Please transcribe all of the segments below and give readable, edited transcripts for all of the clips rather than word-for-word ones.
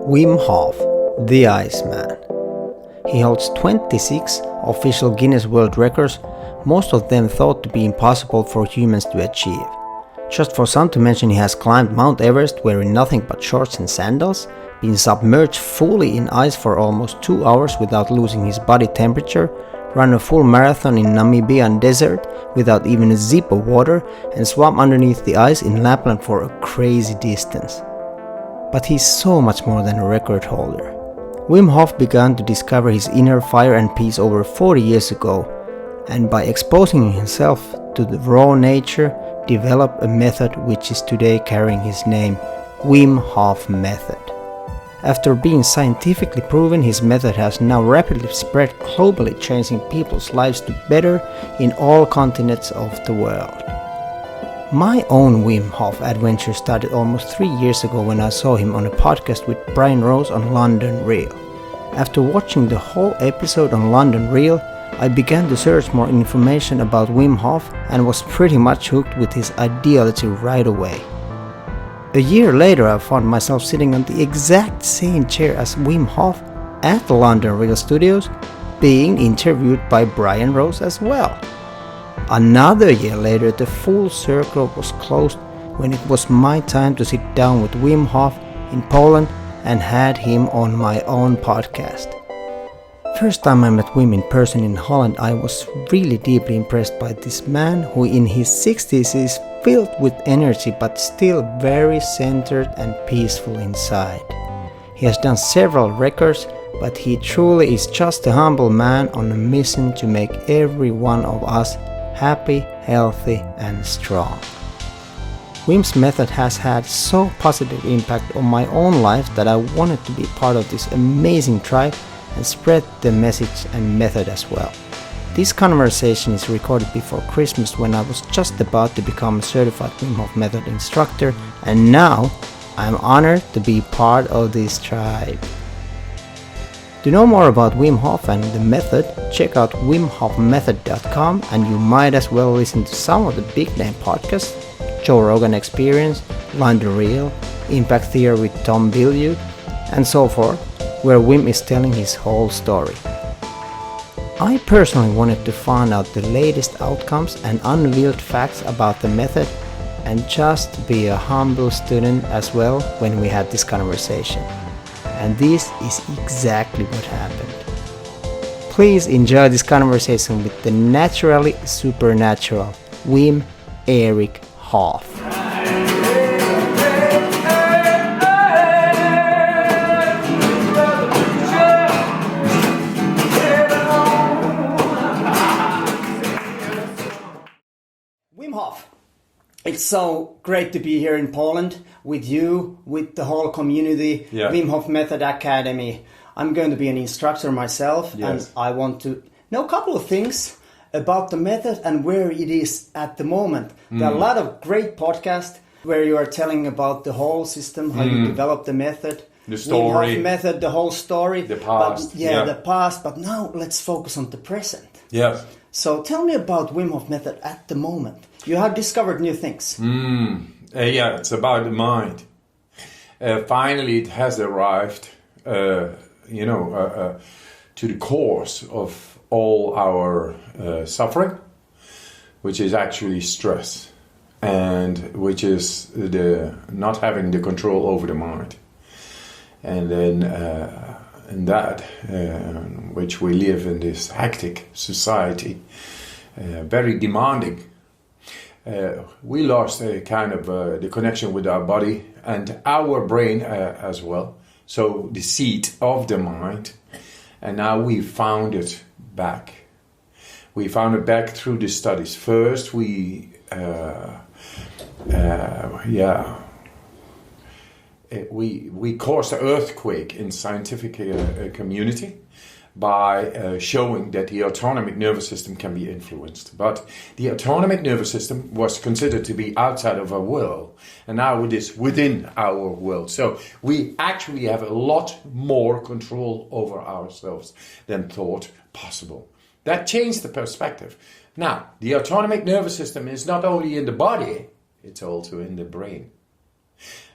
Wim Hof, the Iceman. He holds 26 official Guinness World Records, most of them thought to be impossible for humans to achieve. Just for some to mention, he has climbed Mount Everest wearing nothing but shorts and sandals, been submerged fully in ice for almost 2 hours without losing his body temperature, run a full marathon in Namibian desert without even a zip of water, and swam underneath the ice in Lapland for a crazy distance. But he's so much more than a record holder. Wim Hof began to discover his inner fire and peace over 40 years ago, and by exposing himself to the raw nature, developed a method which is today carrying his name, Wim Hof Method. After being scientifically proven, his method has now rapidly spread globally, changing people's lives to better in all continents of the world. My own Wim Hof adventure started almost 3 years ago when I saw him on a podcast with Brian Rose on London Real. After watching the whole episode on London Real, I began to search more information about Wim Hof and was pretty much hooked with his ideology right away. A year later, I found myself sitting on the exact same chair as Wim Hof at the London Real Studios, being interviewed by Brian Rose as well. Another year later, the full circle was closed when it was my time to sit down with Wim Hof in Poland and had him on my own podcast. First time I met Wim in person in Holland, I was really deeply impressed by this man who in his 60s is filled with energy but still very centered and peaceful inside. He has done several records, but he truly is just a humble man on a mission to make every one of us happy, healthy and strong. Wim's method has had so positive impact on my own life that I wanted to be part of this amazing tribe and spread the message and method as well. This conversation is recorded before Christmas when I was just about to become a certified Wim Hof Method Instructor, and now I'm honored to be part of this tribe. To know more about Wim Hof and the method, check out wimhofmethod.com, and you might as well listen to some of the big name podcasts, Joe Rogan Experience, London Real, Impact Theory with Tom Bilyeu, and so forth, where Wim is telling his whole story. I personally wanted to find out the latest outcomes and unveiled facts about the method and just be a humble student as well when we had this conversation. And this is exactly what happened. Please enjoy this conversation with the naturally supernatural Wim Erik Hof. Wim Hof, it's so great to be here in Poland with you, with the whole community, Wim Hof Method Academy. I'm going to be an instructor myself, and I want to know a couple of things about the method and where it is at the moment. There are a lot of great podcasts where you are telling about the whole system, how you develop the method, the story, Wim Hof Method, the whole story, the past. But, the past. But now let's focus on the present. Yeah. So tell me about Wim Hof Method at the moment. You have discovered new things. It's about the mind. Finally, it has arrived, to the cause of all our suffering, which is actually stress, and which is the not having the control over the mind. And then in that, which we live in this hectic society, very demanding. We lost a kind of the connection with our body and our brain as well. So the seat of the mind, and now we found it back. We found it back through the studies. First, we caused an earthquake in scientific community by showing that the autonomic nervous system can be influenced. But the autonomic nervous system was considered to be outside of our will, and now it is within our will. So we actually have a lot more control over ourselves than thought possible. That changed the perspective. Now, the autonomic nervous system is not only in the body, it's also in the brain.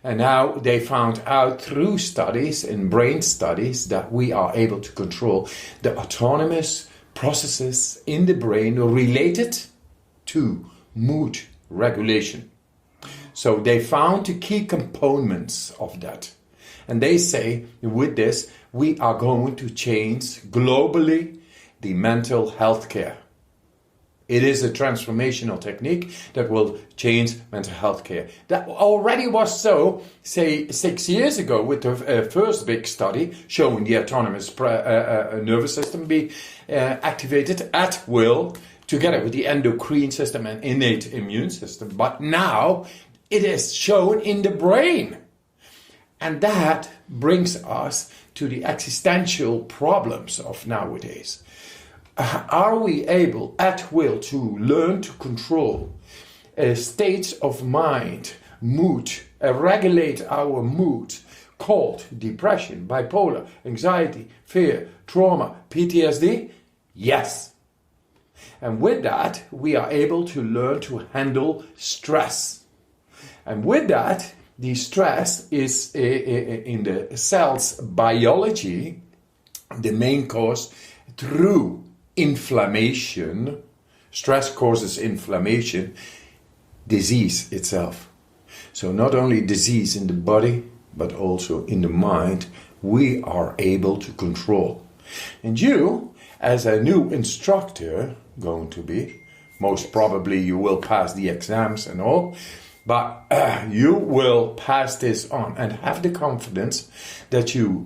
And now they found out through studies and brain studies that we are able to control the autonomous processes in the brain related to mood regulation. So they found the key components of that. And they say, with this, we are going to change globally the mental health care. It is a transformational technique that will change mental health care. That already was so, say, 6 years ago with the first big study showing the autonomous nervous system be activated at will together with the endocrine system and innate immune system. But now it is shown in the brain. And that brings us to the existential problems of nowadays. Are we able at will to learn to control states of mind, mood, regulate our mood, called depression, bipolar, anxiety, fear, trauma, PTSD? Yes. And with that, we are able to learn to handle stress. And with that, the stress is in the cell's biology, the main cause through inflammation. Stress causes inflammation, disease itself. So not only disease in the body, but also in the mind, we are able to control. And you, as a new instructor, going to be, most probably you will pass the exams and all, but you will pass this on and have the confidence that you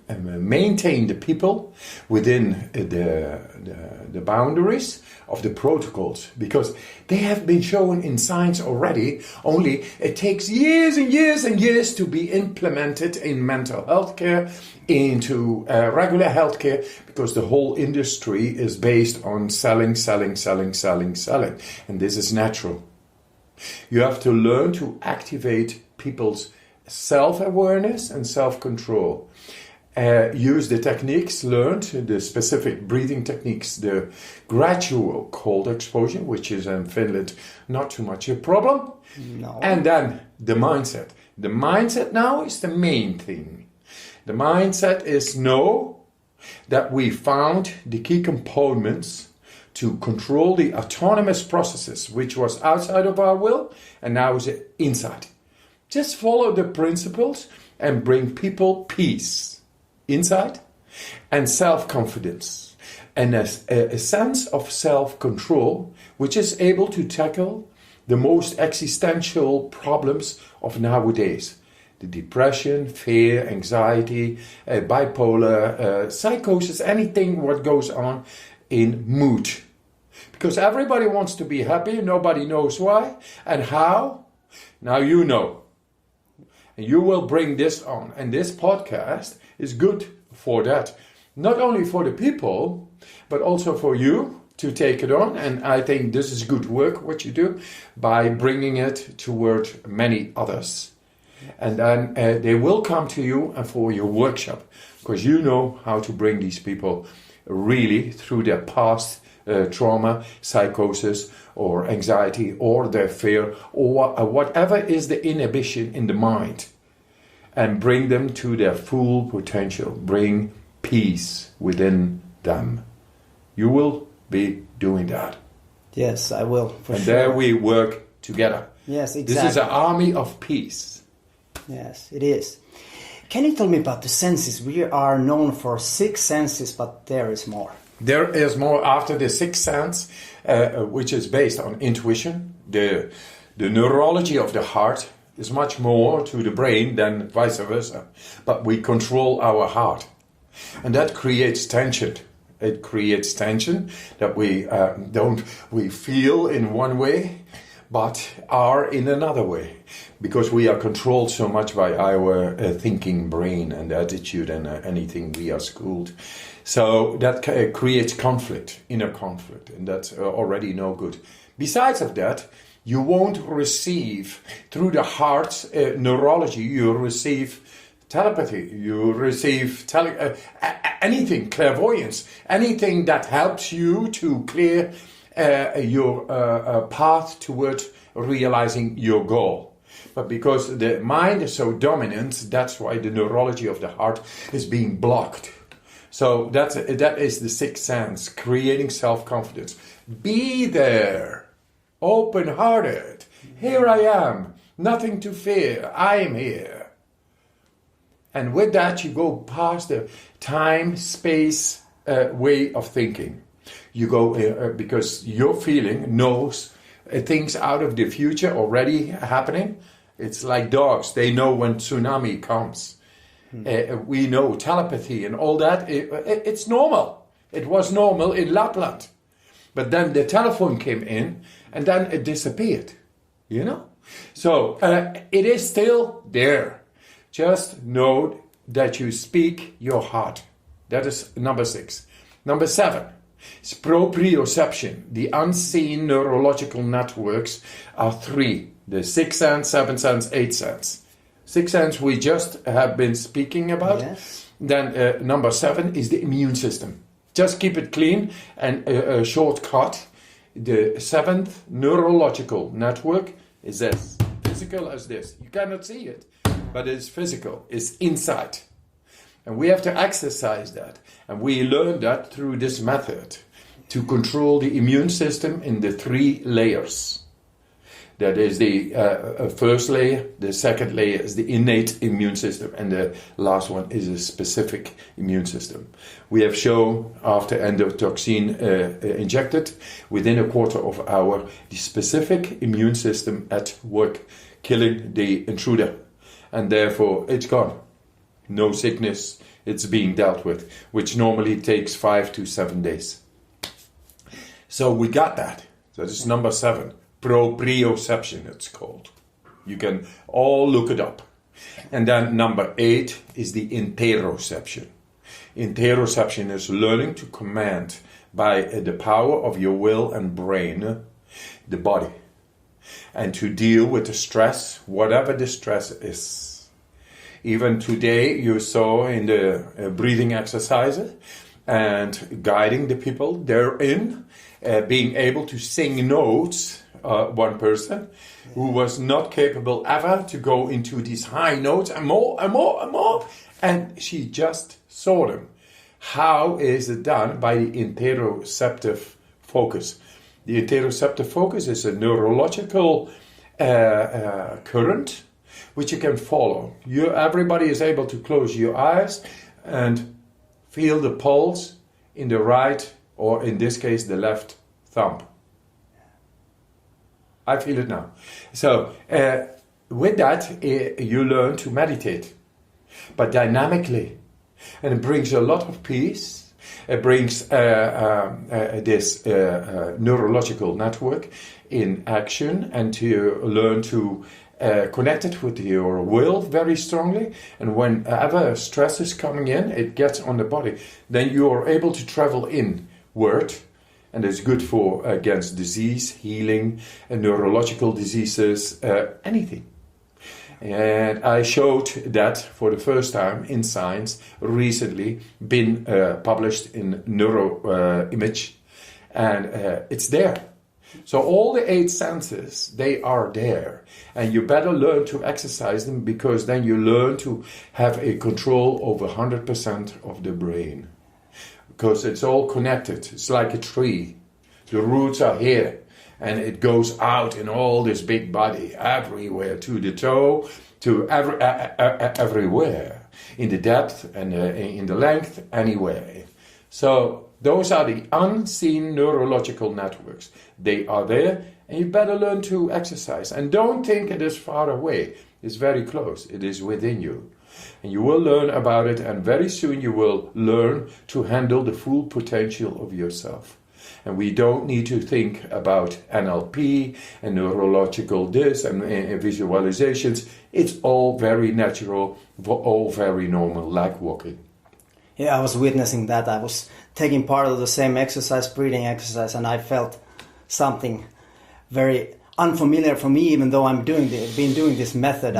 maintain the people within the boundaries of the protocols, because they have been shown in science already. Only it takes years and years and years to be implemented in mental health care, into regular health care, because the whole industry is based on selling. And this is natural. You have to learn to activate people's self-awareness and self-control. Use the techniques learned, the specific breathing techniques, the gradual cold exposure, which is in Finland not too much a problem. No. And then the mindset. The mindset now is the main thing. The mindset is know that we found the key components to control the autonomous processes, which was outside of our will, and now is inside. Just follow the principles and bring people peace inside and self-confidence and a sense of self-control, which is able to tackle the most existential problems of nowadays. The depression, fear, anxiety, bipolar, psychosis, anything what goes on in mood. Because everybody wants to be happy, nobody knows why and how. Now you know. And you will bring this on. And this podcast is good for that. Not only for the people, but also for you to take it on. And I think this is good work, what you do, by bringing it toward many others. And then they will come to you for your workshop, because you know how to bring these people really through their past trauma, psychosis, or anxiety, or their fear, or whatever is the inhibition in the mind, and bring them to their full potential. Bring peace within them. You will be doing that. Yes, I will. For and sure. there we work together. Yes, exactly. This is an army of peace. Yes, it is. Can you tell me about the senses? We are known for 6 senses, but there is more. There is more after the sixth sense, which is based on intuition. The neurology of the heart is much more to the brain than vice versa. But we control our heart. And that creates tension. It creates tension that we feel in one way, but are in another way. Because we are controlled so much by our thinking brain and attitude and anything we are schooled. So that creates conflict, inner conflict, and that's already no good. Besides of that, you won't receive, through the heart's neurology, you receive telepathy, you receive anything, clairvoyance, anything that helps you to clear your path toward realizing your goal. But because the mind is so dominant, that's why the neurology of the heart is being blocked. So that is the sixth sense, creating self-confidence. Be there, open-hearted. Here I am, nothing to fear, I am here. And with that, you go past the time, space way of thinking. You go, because your feeling knows things out of the future already happening. It's like dogs, they know when tsunami comes. We know telepathy and all that. It's normal. It was normal in Lapland. But then the telephone came in and then it disappeared. You know? So it is still there. Just know that you speak your heart. That is number 6. Number 7 is proprioception. The unseen neurological networks are 3. The 6th sense, 7th sense, 8th sense. 6th sense we just have been speaking about. Yes. Then number 7 is the immune system. Just keep it clean and a shortcut. The 7th neurological network is as physical as this. You cannot see it, but it's physical. It's inside. And we have to exercise that. And we learn that through this method to control the immune system in the 3 layers. That is the first layer, the second layer is the innate immune system, and the last one is a specific immune system. We have shown after endotoxin injected, within a quarter of an hour, the specific immune system at work, killing the intruder. And therefore it's gone. No sickness, it's being dealt with, which normally takes 5 to 7 days. So we got that. So this is number 7. Proprioception, it's called. You can all look it up. And then number 8 is the interoception. Interoception is learning to command by the power of your will and brain, the body, and to deal with the stress, whatever the stress is. Even today you saw in the breathing exercises and guiding the people therein, being able to sing notes. One person who was not capable ever to go into these high notes and more and more and more, and she just saw them. How is it done? By the interoceptive focus. The interoceptive focus is a neurological current which you can follow. Everybody is able to close your eyes and feel the pulse in the right, or in this case the left thumb. I feel it now. So with that, you learn to meditate, but dynamically. And it brings a lot of peace. It brings this neurological network in action, and to learn to connect it with your will very strongly. And whenever stress is coming in, it gets on the body. Then you are able to travel inward. And it's good for against disease, healing, neurological diseases, anything. And I showed that for the first time in Science, recently been published in Neuroimage, and it's there. So all the 8 senses, they are there. And you better learn to exercise them, because then you learn to have a control over 100% of the brain. Because it's all connected. It's like a tree. The roots are here, and it goes out in all this big body, everywhere, to the toe, to everywhere, in the depth and in the length, anywhere. So those are the unseen neurological networks. They are there, and you better learn to exercise. And don't think it is far away. It's very close. It is within you. And you will learn about it, and very soon you will learn to handle the full potential of yourself. And we don't need to think about NLP and neurological this and visualizations. It's all very natural, all very normal, like walking. Yeah, I was witnessing that. I was taking part of the same exercise, breathing exercise, and I felt something very unfamiliar for me, even though I've been doing this method.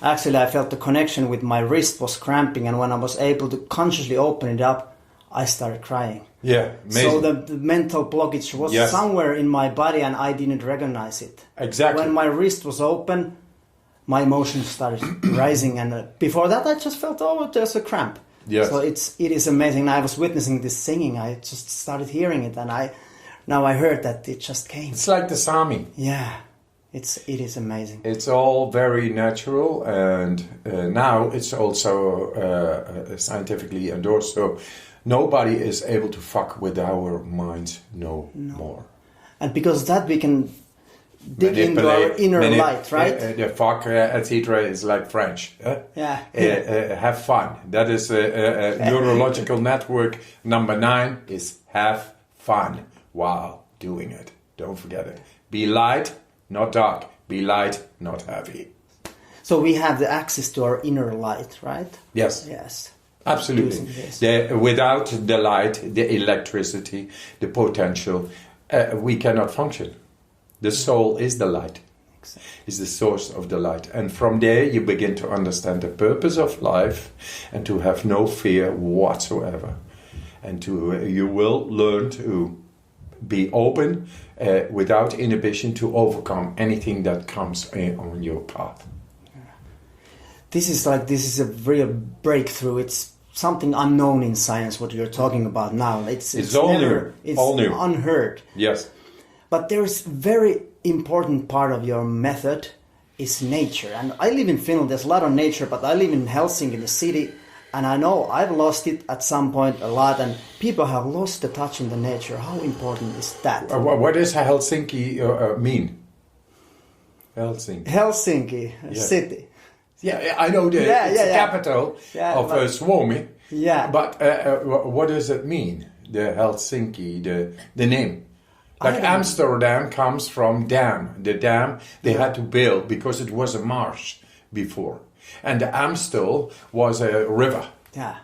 I felt the connection with my wrist was cramping, and when I was able to consciously open it up, I started crying. Yeah, amazing. So the mental blockage was somewhere in my body, and I didn't recognize it. Exactly. When my wrist was open, my emotions started rising, and before that I just felt, oh, there's a cramp. Yes. So it is amazing. I was witnessing this singing. I just started hearing it, and now I heard that it just came. It's like the Sami. Yeah, it is amazing. It's all very natural, and now it's also scientifically endorsed. So nobody is able to fuck with our minds no more. And because of that, we can dig into our inner light, right? The fuck, etc. is like French. Yeah. Have fun. That is neurological network number 9 is have fun while doing it. Don't forget it. Be light, not dark. Be light, not heavy. So we have the access to our inner light, right? Yes. Yes. Absolutely. Without the light, the electricity, the potential, we cannot function. The soul is the light, is the source of the light. And from there you begin to understand the purpose of life and to have no fear whatsoever. And you will learn to be open without inhibition to overcome anything that comes on your path. This is a real breakthrough. It's something unknown in science, what you're talking about now. It's all never, new. It's all new. Unheard. Yes. But there's very important part of your method is nature. And I live in Finland, there's a lot of nature, but I live in Helsinki, the city, and I know I've lost it at some point a lot, and people have lost the touch in the nature. How important is that? What does Helsinki mean? Helsinki. City. Yeah, I know the capital of Suomi. Yeah. But what does it mean? The Helsinki, the name. Like Amsterdam comes from dam. The dam they had to build because it was a marsh before. And the Amstel was a river. Yeah.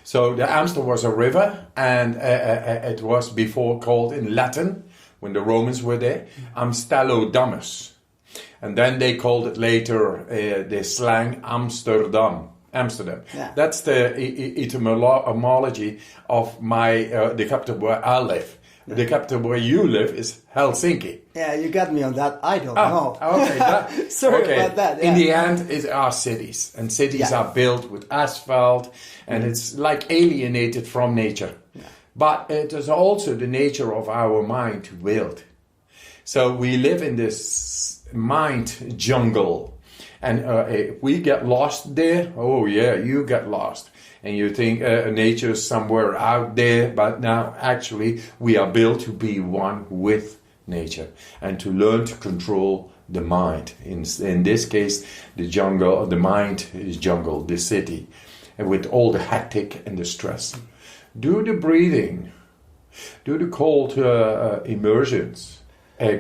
So the Amstel was a river, and it was before called in Latin, when the Romans were there, Amstellodamus. And then they called it later, the slang, Amsterdam. Yeah. That's the etymology of the capital where I live. The capital where you live is Helsinki. Yeah, you got me on that. I don't know. Okay. Sorry about that. Yeah. In the end, it are cities. And cities are built with asphalt. And it's like alienated from nature. Yeah. But it is also the nature of our mind to build. So we live in this mind jungle. And if we get lost there, oh yeah, you get lost. And you think nature is somewhere out there, but now actually we are built to be one with nature and to learn to control the mind. In this case, the jungle, the mind is jungle, the city, and with all the hectic and the stress. Do the breathing, do the cold immersions.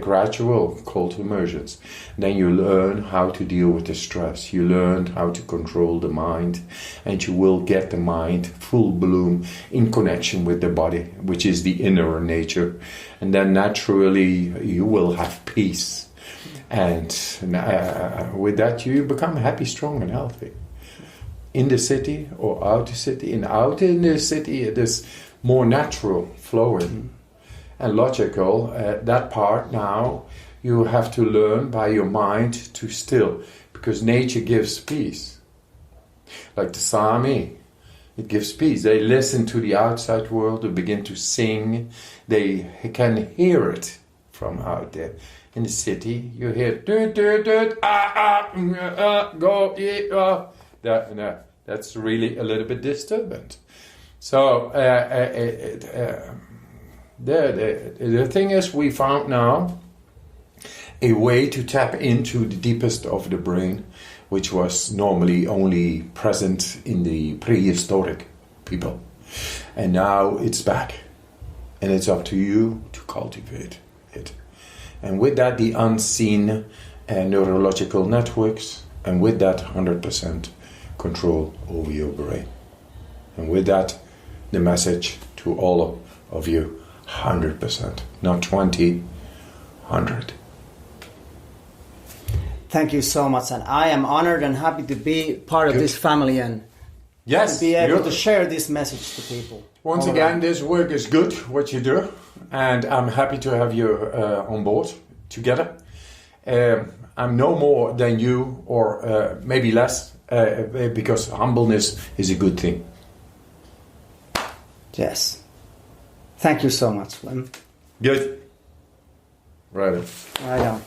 Gradual cold immersions. Then you learn how to deal with the stress. You learn how to control the mind, and you will get the mind full bloom in connection with the body, which is the inner nature. And then naturally you will have peace. And with that you become happy, strong and healthy. In the city or out the city. And out in the city it is more natural flowing. And logical, that part now you have to learn by your mind to still, because nature gives peace. Like the Sami, it gives peace. They listen to the outside world, they begin to sing, they can hear it from out there. In the city, you hear go, that's really a little bit disturbing. So the thing is, we found now a way to tap into the deepest of the brain, which was normally only present in the prehistoric people. And now it's back. And it's up to you to cultivate it. And with that, the unseen neurological networks, and with that, 100% control over your brain. And with that, the message to all of you. 100%, not 20, 100. Thank you so much, and I am honored and happy to be part of this family and to be able to share this message to people. Once again, this work is good, what you do, and I'm happy to have you on board together. I'm no more than you, or maybe less, because humbleness is a good thing. Yes. Thank you so much, Wim. Good. Right. Right on.